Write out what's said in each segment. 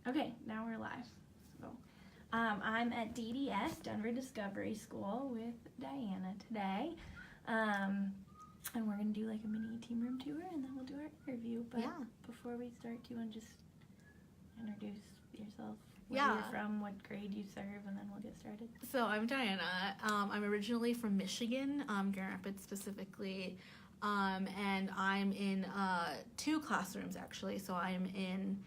Okay, now we're live. So, I'm at DDS, Denver Discovery School, with Diana today. And we're going to do like a mini team room tour, and then we'll do our interview. But before we start, do you want to just introduce yourself? Where you're from, what grade you serve, and then we'll get started. So I'm Diana. I'm originally from Michigan, Grand Rapids specifically. And I'm in 2 classrooms actually. So I'm in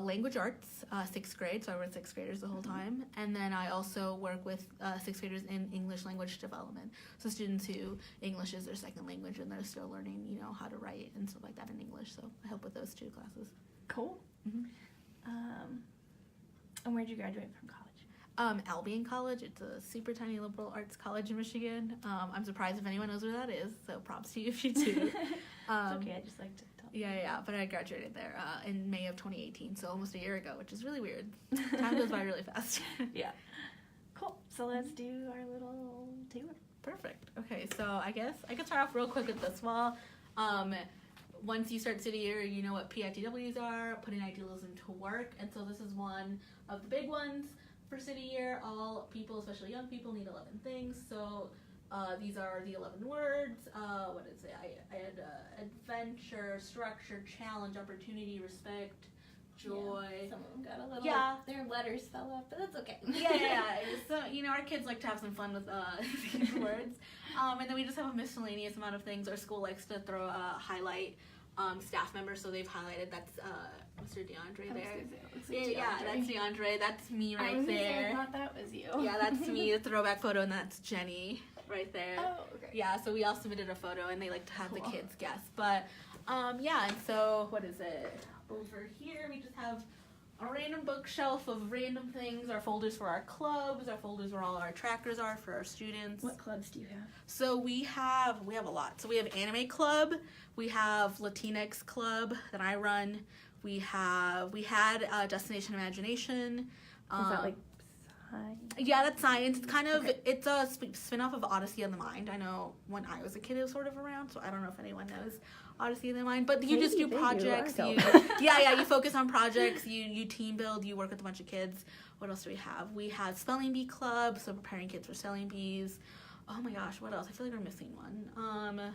language arts, 6th grade, so I work with 6th graders the whole time. And then I also work with 6th graders in English language development. So students who English is their second language and they're still learning, how to write and stuff like that in English. So I help with those 2 classes. Cool. Mm-hmm. And where'd you graduate from college? Albion College. It's a super tiny liberal arts college in Michigan. I'm surprised if anyone knows where that is, so props to you if you do. It's okay, I just like to tell you. Yeah, but I graduated there in May of 2018, so almost a year ago, which is really weird. Time goes by really fast. Yeah. Cool. So let's do our little tour. Perfect. Okay, so I guess I could start off real quick with this wall. Once you start city year, you know what PITWs are, putting idealism to work, and so this is one of the big ones. For city year, all people, especially young people, need 11 things. So these are the 11 words. What is it? I had adventure, structure, challenge, opportunity, respect, joy. Yeah, some of them got a little. Yeah. Their letters fell off, but that's okay. Yeah. So our kids like to have some fun with these words. And then we just have a miscellaneous amount of things. Our school likes to throw a highlight staff members, so they've highlighted that's Mr. DeAndre there. Yeah, that's DeAndre. That's me right there. I thought that was you. Yeah, that's me, the throwback photo, and that's Jenny right there. Oh, okay. Yeah, so we all submitted a photo, and they like to have the kids guess. But, yeah, and so, what is it? Over here, we just have a random bookshelf of random things, our folders for our clubs, our folders where all our trackers are for our students. What clubs do you have? So we have a lot. So we have Anime Club, we have Latinx Club that I run, we had Destination Imagination. Is that like science? Yeah, that's science. It's kind of, it's a spin-off of Odyssey of the Mind. I know when I was a kid it was sort of around, so I don't know if anyone knows Odyssey of the Mind, but you just do projects. You focus on projects, you team build, you work with a bunch of kids. What else do we have? We have Spelling Bee Club, so preparing kids for spelling bees. Oh my gosh, what else? I feel like we're missing one.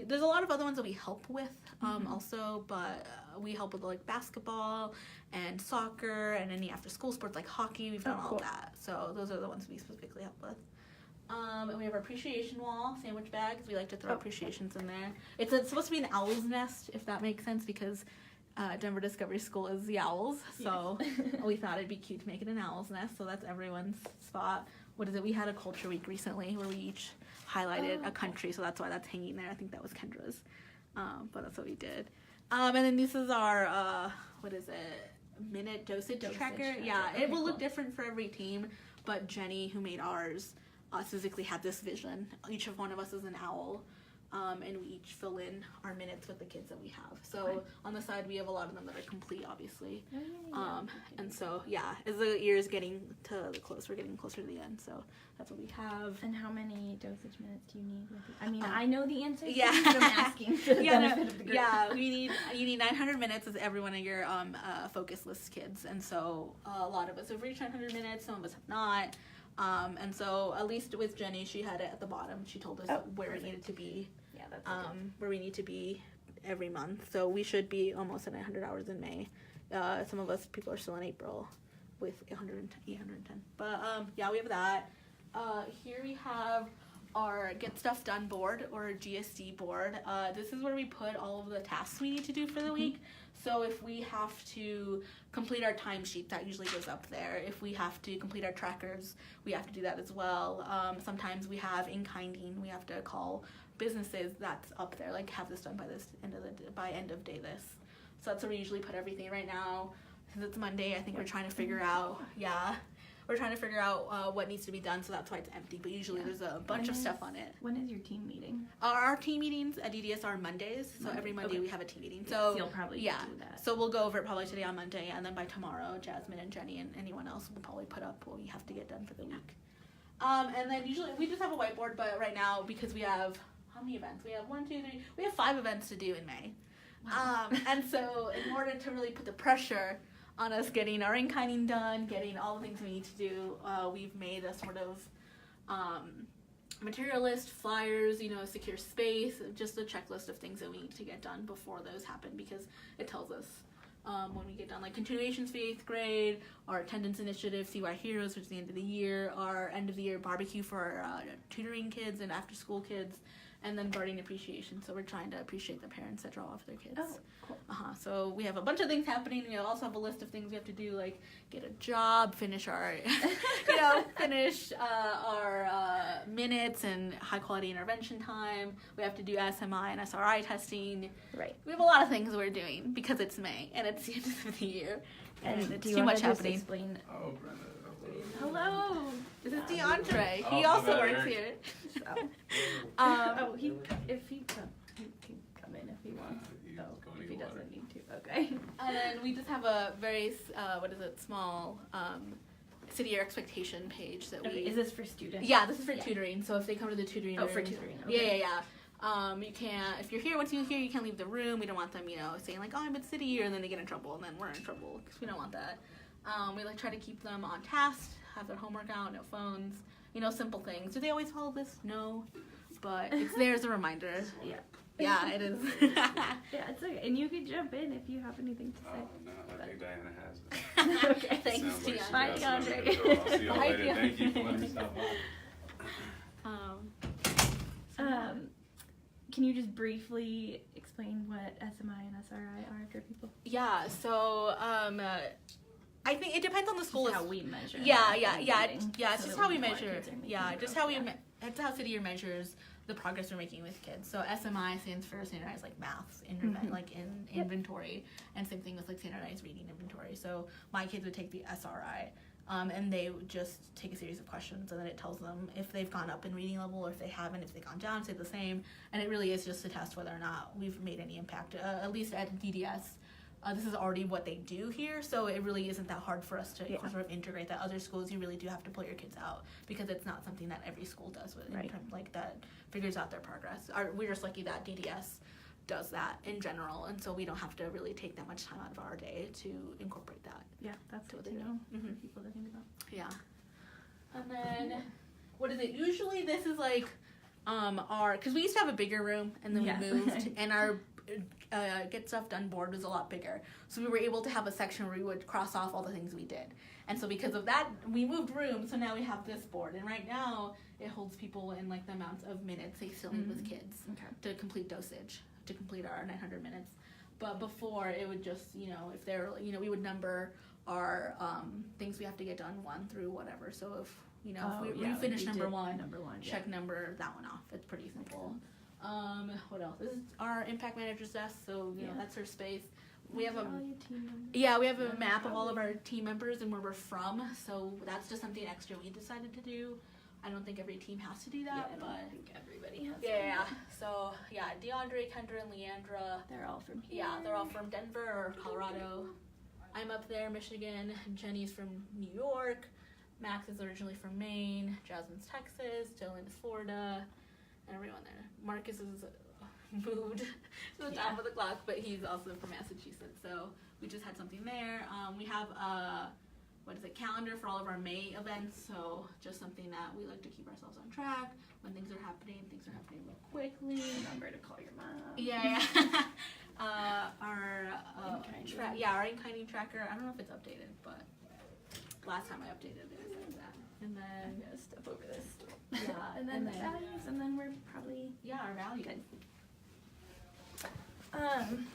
There's a lot of other ones that we help with also, but we help with like basketball and soccer and any after school sports like hockey. We've done all of that, so those are the ones we specifically help with. And we have our appreciation wall, sandwich bags. We like to throw appreciations in there. It's supposed to be an owl's nest, if that makes sense, because Denver Discovery School is the owls, so we thought it'd be cute to make it an owl's nest, so that's everyone's spot. What is it? We had a culture week recently where we each highlighted a country, so that's why that's hanging there. I think that was Kendra's, but that's what we did. And then this is our, minute dosage tracker. Yeah, it will look different for every team, but Jenny, who made ours, specifically had this vision. Each of one of us is an owl, and we each fill in our minutes with the kids that we have. So on the side, we have a lot of them that are complete, obviously. And so, as the year is getting to the close, we're getting closer to the end, so that's what we have. And how many dosage minutes do you need? I mean, I know the answer, but I'm asking for the benefit of the group. Yeah, you need 900 minutes as every one of your focus list kids, and so a lot of us have reached 900 minutes, some of us have not. And so at least with Jenny, she had it at the bottom. She told us where it needed to be. Yeah, that's where we need to be every month. So we should be almost at 900 hours in May. Some of us people are still in April with 810. But we have that. Here we have our Get Stuff Done board, or GSD board. This is where we put all of the tasks we need to do for the week. So if we have to complete our timesheet, that usually goes up there. If we have to complete our trackers, we have to do that as well. Sometimes we have in-kinding. We have to call businesses. That's up there. Like, have this done by end of day this. So that's where we usually put everything right now. Since it's Monday, I think we're trying to figure out. We're trying to figure out what needs to be done, so that's why it's empty. But usually there's a bunch of stuff on it. When is your team meeting? Our team meetings at DDS are Mondays, so every Monday we have a team meeting. So you'll probably do that. So we'll go over it probably today on Monday, and then by tomorrow, Jasmine and Jenny and anyone else will probably put up what we have to get done for the week. And then usually we just have a whiteboard, but right now, because we have, how many events? We have 1, 2, 3, we have 5 events to do in May. And so in order to really put the pressure on us getting our in-kinding done, getting all the things we need to do, we've made a sort of material list, flyers, secure space, just a checklist of things that we need to get done before those happen, because it tells us when we get done, like continuations for 8th grade, our attendance initiative, CY Heroes, which is the end of the year, our end of the year barbecue for our tutoring kids and after school kids, and then guardian appreciation. So we're trying to appreciate the parents that draw off their kids. Oh, cool. So we have a bunch of things happening. We also have a list of things we have to do, like get a job, finish our, finish our minutes and high quality intervention time. We have to do SMI and SRI testing. Right. We have a lot of things we're doing because it's May and it's the end of the year. And it's too much happening. Explain? Oh, Brenda. Hello. This is DeAndre. Oh, He also hello, works Eric. here. If he can come in if he wants. He's Oh, going if to he water. doesn't need to. Okay. And then we just have a very, small city year expectation page that we... Okay, is this for students? Yeah, this is for tutoring. So if they come to the tutoring room... for tutoring. Yeah, Okay. yeah. You can't... If you're here, once you're here, you can't leave the room. We don't want them, saying like, oh, I'm at city year, and then they get in trouble, and then we're in trouble, because we don't want that. We try to keep them on task, have their homework out, no phones, simple things. Do they always follow this? No. But it's there as a reminder. Yeah. Yeah, it is. Yeah, it's okay. And you can jump in if you have anything to Oh, say. no, I think Diana has it. Okay. Thanks, Sounds like she Bye, got something DeAndre. to do. I'll see y'all Bye, later. DeAndre. Thank you for letting me stop by. Can you just briefly explain what SMI and SRI are for people? Yeah, so I think it depends on the school. Just how we measure. Yeah, that yeah, kind of yeah, thing, yeah. It's so just that how we know our measure. kids are making Yeah, just progress. how we. That's how City Year measures the progress we're making with kids. So SMI stands for standardized like math like in inventory, and same thing with like standardized reading inventory. So my kids would take the SRI. And they would just take a series of questions, and then it tells them if they've gone up in reading level or if they haven't, if they've gone down, stay the same. And it really is just to test whether or not we've made any impact, at least at DDS. This is already what they do here, so it really isn't that hard for us to sort of integrate that. Other schools, you really do have to pull your kids out because it's not something that every school does with in terms, like that figures out their progress. We're just lucky that DDS does that in general, and so we don't have to really take that much time out of our day to incorporate that. Yeah, that's good to Totally. know Mhm. for people to think about. Yeah. And then, what is it? Usually this is like because we used to have a bigger room, and then Yeah. we moved, and our get stuff done board was a lot bigger. So we were able to have a section where we would cross off all the things we did. And so because of that, we moved rooms, so now we have this board. And right now, it holds people in like the amount of minutes they still need with kids to complete dosage, to complete our 900 minutes. But before, it would just, if they're, we would number our things we have to get done 1 through whatever. So if, if we finish number one, check number that one off. It's pretty simple. What else? This is our impact manager's desk, so that's her space. We have we have a map of all of our team members and where we're from, so that's just something extra we decided to do. I don't think every team has to do that, but I think everybody has. yeah. So DeAndre, Kendra, and Leandra. They're all from here. Yeah, they're all from Denver or Colorado. I'm up there, Michigan. Jenny's from New York. Max is originally from Maine. Jasmine's Texas. Dylan is Florida. And everyone there. Marcus is moved to the top of the clock, but he's also from Massachusetts. So we just had something there. We have a calendar for all of our May events. So just something that we like to keep ourselves on track when things are happening. Things are happening real quickly. Remember to call your mom. Yeah. Our our in-kinding tracker. I don't know if it's updated, but last time I updated it, it said that. And I'm then gonna step over this. yeah, And then the values, and then we're probably our value. good.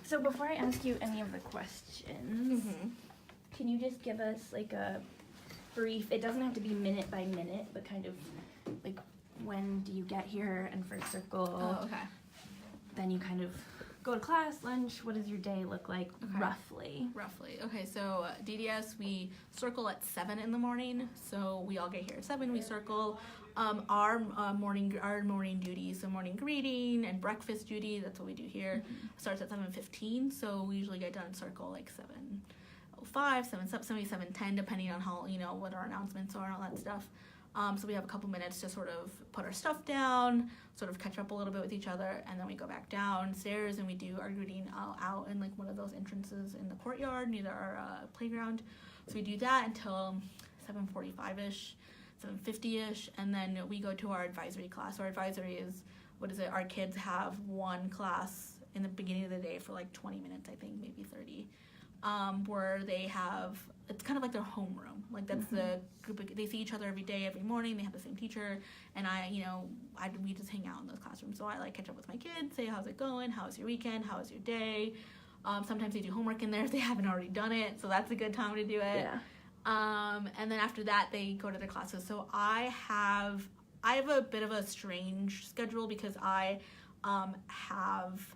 So before I ask you any of the questions, can you just give us like a brief? It doesn't have to be minute by minute, but kind of like when do you get here and first circle? Oh, okay. Then you kind of go to class, lunch. What does your day look like roughly? Roughly. Okay, so DDS, we circle at 7 in the morning. So we all get here at 7. We circle. Our morning duties, so morning greeting and breakfast duty. That's what we do here. Starts at 7:15. So we usually get done in circle like 7:05, 7:10, depending on how what our announcements are and all that stuff. So we have a couple minutes to sort of put our stuff down, sort of catch up a little bit with each other, and then we go back downstairs and we do our greeting out in like one of those entrances in the courtyard near our playground. So we do that until 7:45ish, 7:50ish, and then we go to our advisory class. Our advisory is, our kids have one class in the beginning of the day for like 20 minutes, I think, maybe 30, where they have, it's kind of like their homeroom. Like that's the group of, they see each other every day, every morning, they have the same teacher, and we just hang out in those classrooms. So I like catch up with my kids, say, how's it going? How was your weekend? How was your day? Sometimes they do homework in there if they haven't already done it, so that's a good time to do it. Yeah. And then after that, they go to their classes. So I have a bit of a strange schedule because I have,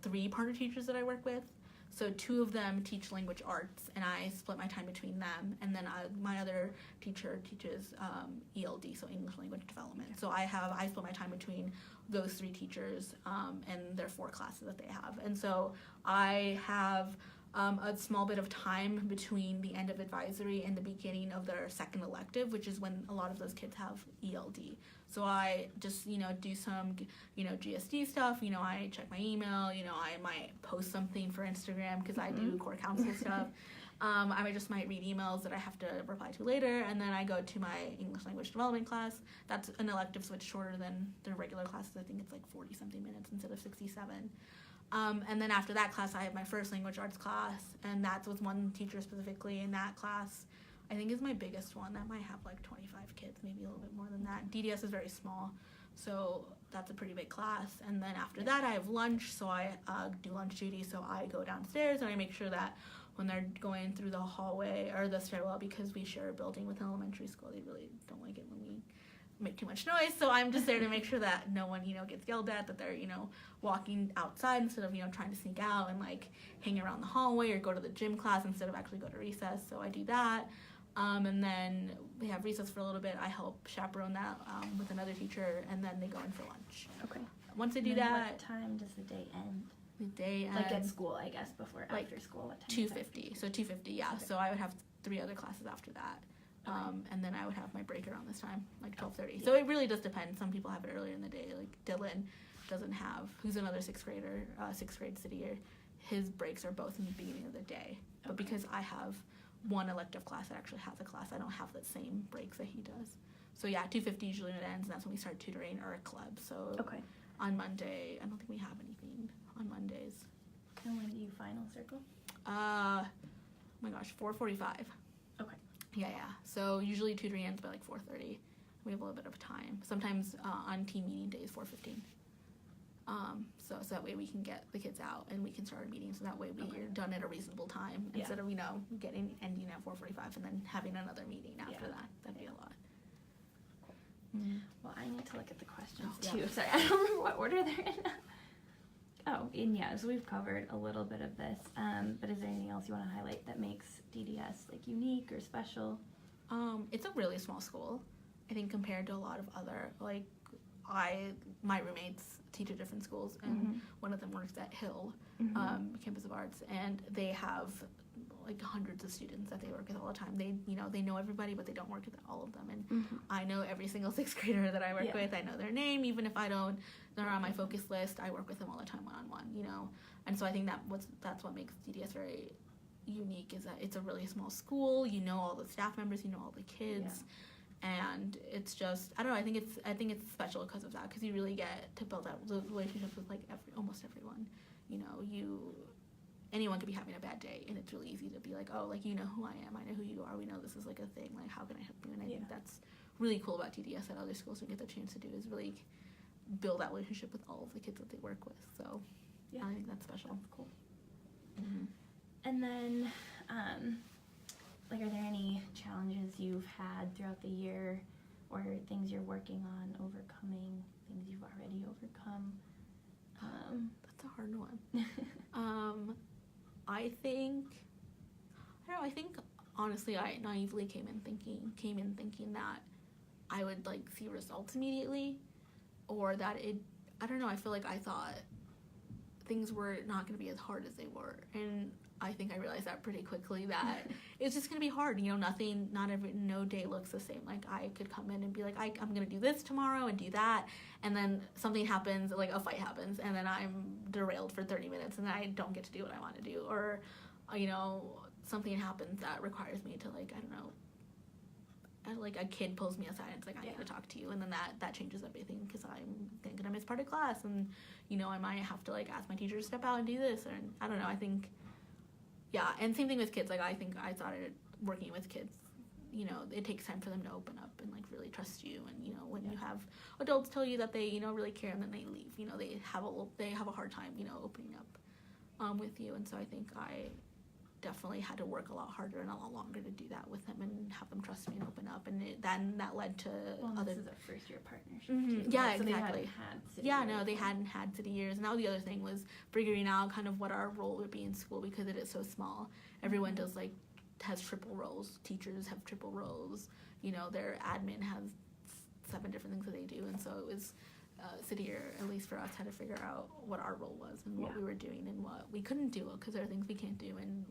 3 partner teachers that I work with. So 2 of them teach language arts, and I split my time between them. And then my other teacher teaches ELD, so English Language Development. So I split my time between those 3 teachers and their 4 classes that they have. And so I have a small bit of time between the end of advisory and the beginning of their second elective, which is when a lot of those kids have ELD. So I just, do some, GSD stuff, I check my email, I might post something for Instagram because I do core council stuff. I might read emails that I have to reply to later, and then I go to my English Language Development class. That's an elective, so it's shorter than the regular classes. I think it's like 40-something minutes instead of 67. And then after that class, I have my first language arts class, and that's with one teacher specifically. In that class, I think is my biggest one. That might have like 25 kids, maybe a little bit more than that. DDS is very small, so that's a pretty big class. And then after that, I have lunch, so I do lunch duty. So I go downstairs and I make sure that when they're going through the hallway or the stairwell, because we share a building with an elementary school, they really don't like it when we make too much noise, so I'm just there to make sure that no one gets yelled at, that they're walking outside instead of trying to sneak out and like hang around the hallway or go to the gym class instead of actually go to recess. So I do that, and then we have recess for a little bit. I help chaperone that with another teacher, and then they go in for lunch. Okay. Once they do And then that, what time does the day end? the day Like at ends school, I guess, before, like after school, what time? 2:50. So 2:50, yeah. Okay. So I would have 3 other classes after that. Okay. And then I would have my break around this time, like 12:30. Yeah. So it really does depend. Some people have it earlier in the day. Like Dylan doesn't have, who's another 6th grader, 6th grade city year. His breaks are both in the beginning of the day. But Okay. because I have one elective class that actually has a class, I don't have the same breaks that he does. So yeah, 2:50 usually when it ends, and that's when we start tutoring or a club. So Okay. on Monday, I don't think we have anything on Mondays. And when do you final circle? Oh my gosh, 4:45. Okay. Yeah. So usually tutoring ends by like 4:30. We have a little bit of time. Sometimes on team meeting days, 4:15. So that way we can get the kids out and we can start a meeting. So that way we're done at a reasonable time instead of ending at 4:45 and then having another meeting after that. That'd be a lot. Well, I need to look at the questions Oh, too. yeah. Sorry, I don't remember what order they're in. Oh, and yeah, so we've covered a little bit of this. But is there anything else you want to highlight that makes DDS like unique or special? It's a really small school, I think, compared to a lot of other, like, my roommates teach at different schools, and one of them works at Hill, Campus of Arts, and they have like hundreds of students that they work with all the time. They know everybody, but they don't work with all of them. And I know every single 6th grader that I work with. I know their name, even if they're on my focus list. I work with them all the time one-on-one, And so I think that's what makes DDS very unique, is that it's a really small school. You know all the staff members, you know all the kids. And it's just, I don't know, I think it's special because of that, because you really get to build out those relationships with like almost everyone. Anyone could be having a bad day, and it's really easy to be like, oh, like, you know who I am, I know who you are, we know this is like a thing, like, how can I help you? And I think that's really cool about DDS that other schools don't get the chance to do, is really build that relationship with all of the kids that they work with. So I think that's special. That's cool. And then, like, are there any challenges you've had throughout the year, or things you're working on overcoming, things you've already overcome? That's a hard one. I think honestly, I naively came in thinking that I would like see results immediately, or that I don't know, I feel like I thought things were not going to be as hard as they were, and I think I realized that pretty quickly, that it's just going to be hard. No day looks the same. Like, I could come in and be like, I'm going to do this tomorrow and do that. And then something happens, like a fight happens, and then I'm derailed for 30 minutes and I don't get to do what I want to do. Or, something happens that requires me to, like, I don't know, like a kid pulls me aside and it's like, I need to talk to you, and then that changes everything, because I'm gonna miss part of class, and I might have to like ask my teacher to step out and do this, or I don't know. I think, and same thing with kids. Like, I think I started working with kids, it takes time for them to open up and like really trust you, and when you have adults tell you that they really care and then they leave, they have a hard time opening up with you. And so I think I definitely had to work a lot harder and a lot longer to do that with them and have them trust me and open up, and that led to this is a first year partnership too. Yeah, so exactly. They hadn't had city years. They hadn't had city years, and that was the other thing, was figuring out kind of what our role would be in school, because it is so small. Everyone does has triple roles. Teachers have triple roles. Their admin has 7 different things that they do, and so it was city year, at least for us, had to figure out what our role was and what we were doing and what we couldn't do, because there are things we can't do, and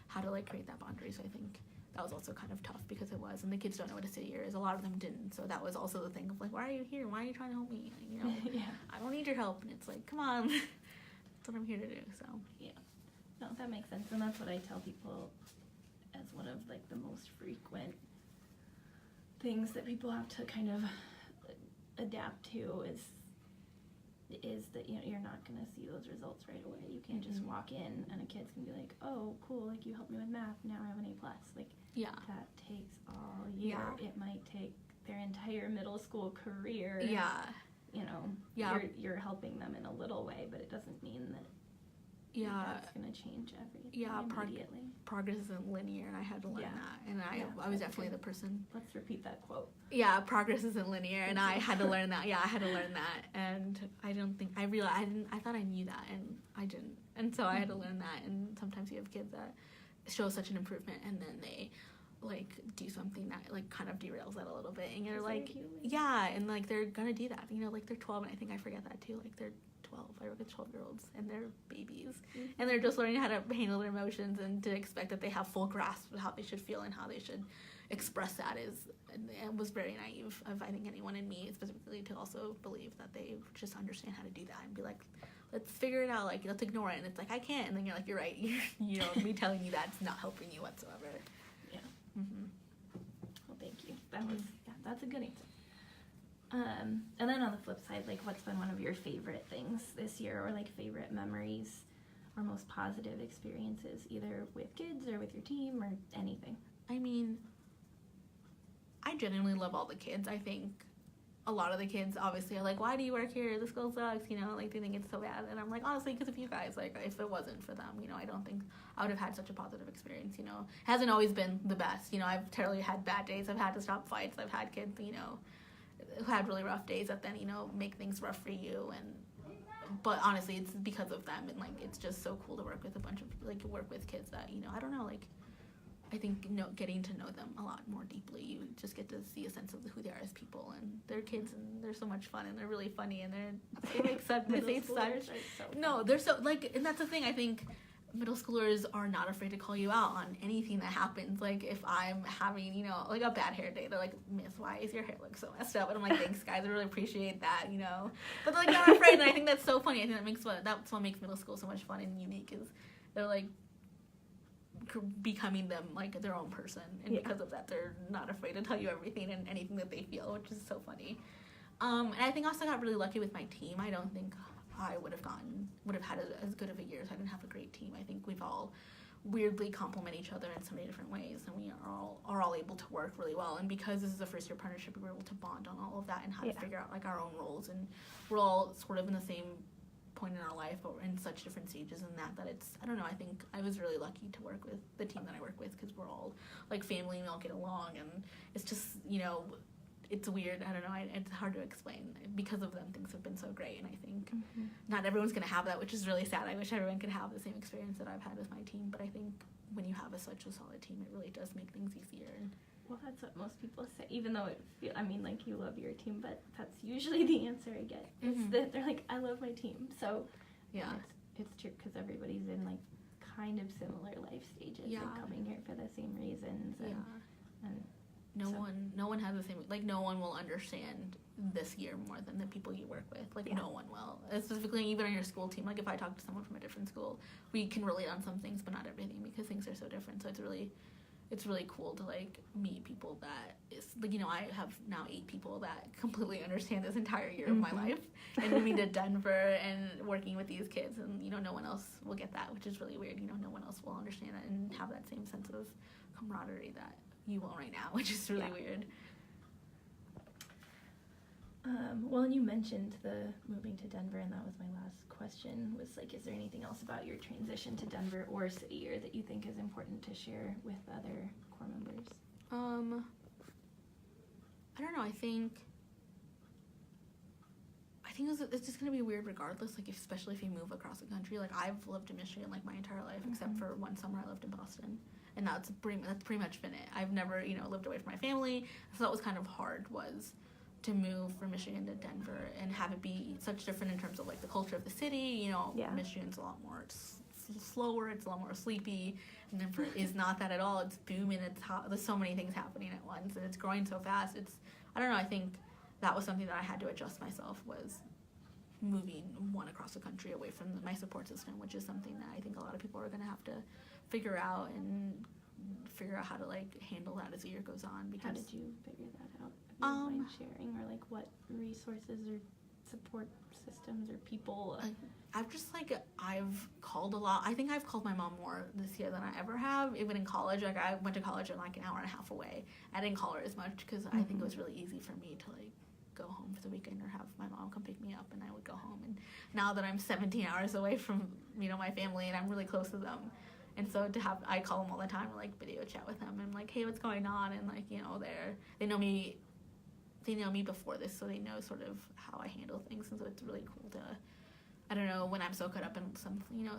how to like create that boundary. So I think that was also kind of tough, because it was, and the kids don't know what a city year is. A lot of them didn't, so that was also the thing of like, why are you here? Why are you trying to help me? I don't need your help, and it's like, come on, that's what I'm here to do. So no, that makes sense, and that's what I tell people as one of like the most frequent things that people have to kind of adapt to is that you're not going to see those results right away. You can't just walk in and a kid's going to be like, oh cool, like you helped me with math, now I have an A+. Like, that takes all year. It might take their entire middle school career. You're helping them in a little way, but it doesn't mean that that's going to change everything immediately. Progress isn't linear, and I had to learn that, and I was definitely the person. Let's repeat that quote. Progress isn't linear, and I had to learn that. I had to learn that, and I don't think I realized. I thought I knew that, and I didn't, and so I had to learn that. And sometimes you have kids that show such an improvement, and then they like do something that like kind of derails that a little bit, and you're like, and like they're gonna do that. Like they're 12, and I think I forget that too. Like they're 12. I work with 12-year-olds, and they're babies, and they're just learning how to handle their emotions, and to expect that they have full grasp of how they should feel and how they should express that it was very naive of, I think, anyone, in me specifically, to also believe that they just understand how to do that and be like, let's figure it out, like let's ignore it. And it's like, I can't, and then you're like, you're right, me telling you that's not helping you whatsoever. Well, thank you. That's a good answer. And then on the flip side, like, what's been one of your favorite things this year, or like favorite memories or most positive experiences, either with kids or with your team or anything? I mean, I genuinely love all the kids. I think a lot of the kids obviously are like, why do you work here? The school sucks, like they think it's so bad. And I'm like, honestly, because of you guys. Like, if it wasn't for them, I don't think I would have had such a positive experience. It hasn't always been the best. I've totally had bad days. I've had to stop fights. I've had kids, who had really rough days that then, make things rough for you. But honestly, it's because of them, and like, it's just so cool to work with work with kids that, I don't know, like, I think getting to know them a lot more deeply, you just get to see a sense of who they are as people, and they're kids, and they're so much fun, and they're really funny, and they make such they're so like, and that's the thing, I think middle schoolers are not afraid to call you out on anything that happens. Like, if I'm having, like a bad hair day, they're like, Miss, why is your hair look so messed up? And I'm like, thanks guys, I really appreciate that, but they're like not afraid, and I think that's so funny. I think that's what makes middle school so much fun and unique, is they're like becoming them, like their own person, and because of that, they're not afraid to tell you everything and anything that they feel, which is so funny. And I think also got really lucky with my team. I don't think I would have had as good of a year if I didn't have a great team. I think we've all weirdly complement each other in so many different ways, and we are all able to work really well. And because this is a first year partnership, we were able to bond on all of that and how to figure out like our own roles, and we're all sort of in the same point in our life, but we're in such different stages in that it's, I don't know, I think I was really lucky to work with the team that I work with, because we're all like family and we all get along, and it's just, it's weird. I don't know. It's hard to explain. Because of them, things have been so great, and I think not everyone's going to have that, which is really sad. I wish everyone could have the same experience that I've had with my team, but I think when you have such a solid team, it really does make things easier. Well, that's what most people say, even though like, you love your team, but that's usually the answer I get. It's that they're like, I love my team. So it's true, because everybody's in like kind of similar life stages. Yeah. Like coming here for the same reasons. And, and No so- one has the same, like, no one will understand this year more than the people you work with. Like, Yeah. no one will. Specifically, even on your school team. Like, if I talk to someone from a different school, we can relate on some things, but not everything, because things are so different. So it's really cool to, like, meet people that is, like, you know, I have now 8 people that completely understand this entire year of my life. And moving to Denver and working with these kids, and, you know, no one else will get that, which is really weird. You know, no one else will understand it and have that same sense of camaraderie that you will right now, which is really weird. Well, and you mentioned the moving to Denver, and that was my last question, was like, is there anything else about your transition to Denver or city year that you think is important to share with other core members? I don't know, I think it's just gonna be weird regardless, like, especially if you move across the country. Like, I've lived in Michigan, like, my entire life, except for one summer I lived in Boston, and that's pretty much been it. I've never, you know, lived away from my family, so that was kind of hard, was to move from Michigan to Denver and have it be such different in terms of, like, the culture of the city. You know, Michigan's a lot more slower, it's a lot more sleepy, and Denver is not that at all. It's booming, it's hot, there's so many things happening at once, and it's growing so fast. I don't know, I think that was something that I had to adjust myself, was moving across the country away from my support system, which is something that I think a lot of people are going to have to figure out how to, like, handle that as the year goes on. Because how did you figure that out? If you don't mind sharing, or like what resources or support systems or people? I've called a lot. I think I've called my mom more this year than I ever have, even in college. Like, I went to college like an hour and a half away. I didn't call her as much because I think it was really easy for me to, like, go home for the weekend or have my mom come pick me up, and I would go home. And now that I'm 17 hours away from, you know, my family, and I'm really close to them, and so I call them all the time, or, like, video chat with them, and I'm like, hey, what's going on? And, like, you know, they know me before this, so they know sort of how I handle things. And so it's really cool to, I don't know, when I'm so caught up in some, you know,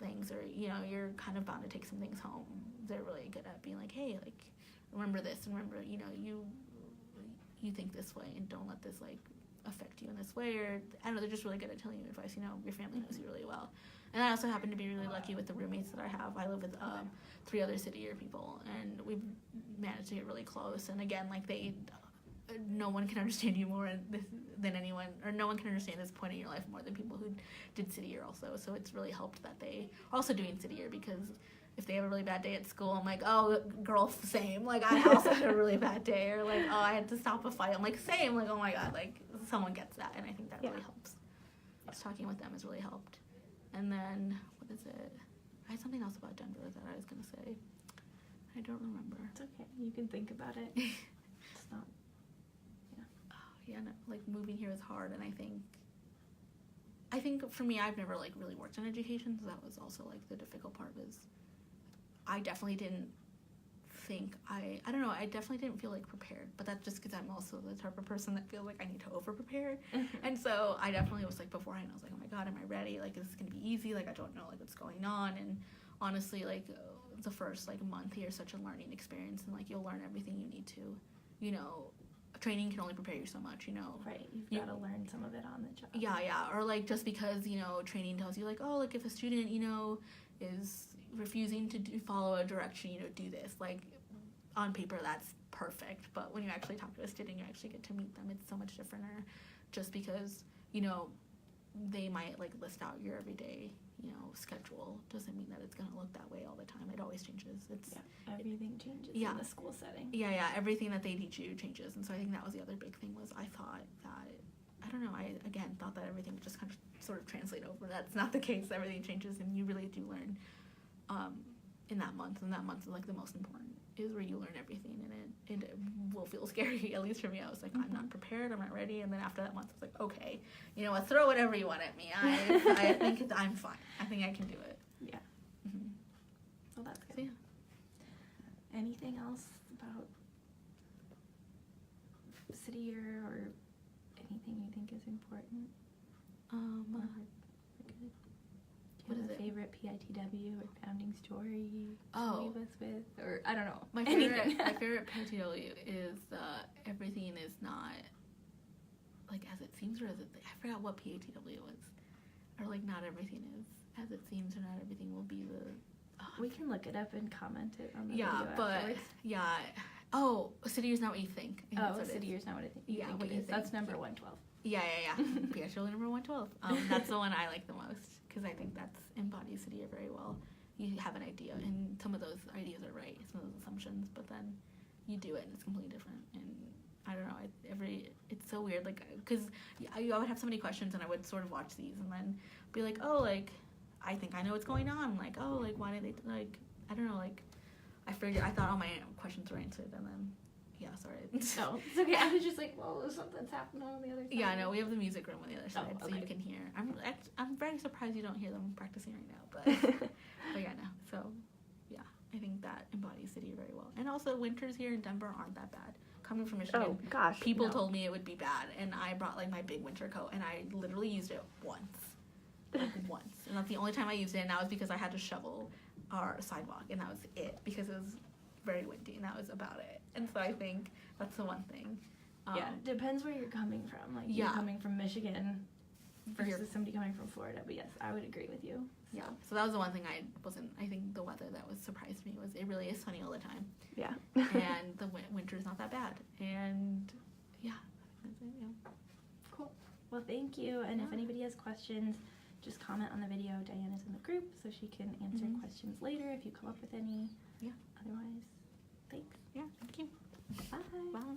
things, or, you know, you're kind of bound to take some things home, they're really good at being like, hey, like, remember this, and remember, you know, you think this way, and don't let this, like, affect you in this way. Or, I don't know, they're just really good at telling you advice. You know, your family knows you really well. And I also happen to be really lucky with the roommates that I have. I live with 3 other city year people, and we've managed to get really close. And again, like, no one can understand you more than anyone, or no one can understand this point in your life more than people who did city year also. So it's really helped that they are also doing city year, because if they have a really bad day at school, I'm like, oh, girl, same. Like, I also had a really bad day, or, like, oh, I had to stop a fight. I'm like, same. Like, oh my God, like, someone gets that, and I think that really helps. Just talking with them has really helped. And then, what is it? I had something else about Denver that I was gonna say. I don't remember. It's okay. You can think about it. It's not. Yeah, no, like, moving here is hard, and I think for me, I've never, like, really worked in education, so that was also, like, the difficult part. Was I definitely didn't think I don't know, I definitely didn't feel, like, prepared, but that's just because I'm also the type of person that feels like I need to over-prepare. And so I definitely was, like, beforehand, I was like, oh my God, am I ready? Like, is this gonna be easy? Like, I don't know, like, what's going on. And honestly, like, the first, like, month here is such a learning experience, and, like, you'll learn everything you need to, you know. Training can only prepare you so much, you know. Right, you've got to learn some of it on the job. Yeah, or, like, just because, you know, training tells you, like, oh, like, if a student, you know, is refusing to follow a direction, you know, do this. Like, on paper, that's perfect, but when you actually talk to a student, you actually get to meet them, it's so much different. Or just because, you know, they might, like, list out your everyday, you know, schedule, doesn't mean that it's going to look that way all the time. It always changes. Everything changes in the school setting. Yeah, everything that they teach you changes. And so I think that was the other big thing, was I thought that, I don't know, I, again, thought that everything would just kind of sort of translate over. That's not the case. Everything changes, and you really do learn in that month. And that month is, like, the most important, is where you learn everything, and it will feel scary. At least for me, I was like, I'm not prepared, I'm not ready. And then after that month, I was like, okay, you know what, throw whatever you want at me. I think I'm fine. I think I can do it. Yeah. Mm-hmm. Well, that's good. So, yeah. Anything else about city year, or anything you think is important? Or good? Do you have a favorite PITW or founding story to leave us with? Or, I don't know. My favorite PITW is everything is not, like, as it seems, or as it, I forgot what PITW was. Or, like, not everything is as it seems, or not everything will be We can look it up and comment it on the Yeah, video but afterwards. yeah. Oh, a city year's not what you think. I think that's Oh, what it city is. year's not what I think. Yeah, think what it you is. think. That's number 112. Yeah. We actually number 112. That's the one I like the most because I think that's embodies city year very well. You have an idea, and some of those ideas are right, some of those assumptions, but then you do it and it's completely different. And I don't know, it's so weird, like, because I would have so many questions and I would sort of watch these and then be like, oh, like, I think I know what's going on, like, oh, like, why did they, like, I don't know, like, I thought all my questions were answered, and then, yeah, sorry. No, it's okay. I was just like, well, something's happening on the other side. Yeah, no, we have the music room on the other side, so okay. you can hear. I'm very surprised you don't hear them practicing right now, but yeah, no. So, yeah, I think that embodies city very well. And also, winters here in Denver aren't that bad. Coming from Michigan, Oh, gosh. people no. told me it would be bad, and I brought, like, my big winter coat, and I literally used it once. Like, once. And that's the only time I used it, and that was because I had to shovel our sidewalk, and that was it, because it was very windy, and that was about it. And so I think that's the one thing. Yeah, depends where you're coming from. Like, Yeah. you're coming from Michigan versus You're- somebody coming from Florida. But yes, I would agree with you. Yeah, so that was the one thing I think the weather that was surprised me was it really is sunny all the time. Yeah. And the winter is not that bad. And yeah, that's it, yeah. Cool. Well, thank you. And if Yeah. anybody has questions, just comment on the video. Diana's in the group, so she can answer Mhm. questions later if you come up with any. Yeah. Otherwise, thanks. Yeah, thank you. Bye. Bye.